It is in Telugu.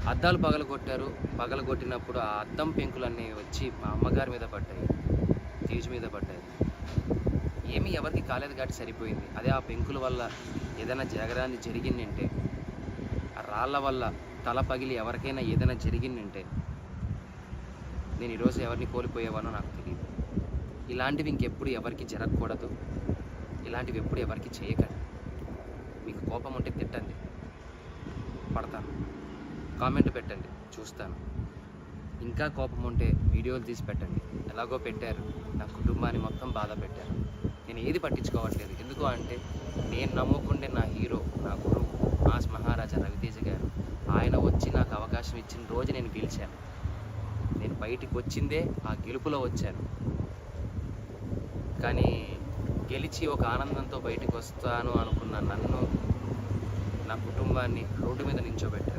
అద్దాలు పగలగొట్టారు. పగలగొట్టినప్పుడు ఆ అద్దం పెంకులన్నీ వచ్చి మా అమ్మగారి మీద పడ్డాయి. తేజు మీద పడ్డాయి. ఏమీ ఎవరికీ కాలేదు కాబట్టి సరిపోయింది. అదే ఆ పెంకుల వల్ల ఏదైనా జరగరానిది జరిగిందంటే, ఆ రాళ్ళ వల్ల తల పగిలి ఎవరికైనా ఏదైనా జరిగిందంటే, నేను ఈరోజు ఎవరిని కోల్పోయేవానో నాకు తెలీదు. ఇలాంటివి ఇంకెప్పుడు ఎవరికీ జరగకూడదు. ఇలాంటివి ఎప్పుడు ఎవరికీ చేయకండి. మీకు కోపం ఉంటే తిట్టండి. పడతాను. కామెంట్ పెట్టండి. చూస్తాను. ఇంకా కోపం ఉంటే వీడియోలు తీసి పెట్టండి. ఎలాగో పెట్టారు. నా కుటుంబాన్ని మొత్తం బాధ పెట్టారు. నేను ఏది పట్టించుకోవట్లేదు. ఎందుకు అంటే నేను నమ్ముకుండే నా హీరో, నా గురువు మాస్ మహారాజా రవితేజ గారు. ఆయన వచ్చి నాకు అవకాశం ఇచ్చిన రోజు నేను గెలిచాను. నేను బయటికి వచ్చిందే ఆ గెలుపులో వచ్చాను. కానీ గెలిచి ఒక ఆనందంతో బయటికి వస్తాను అనుకున్న నన్ను, నా కుటుంబాన్ని రోడ్డు మీద నించోబెట్టారు.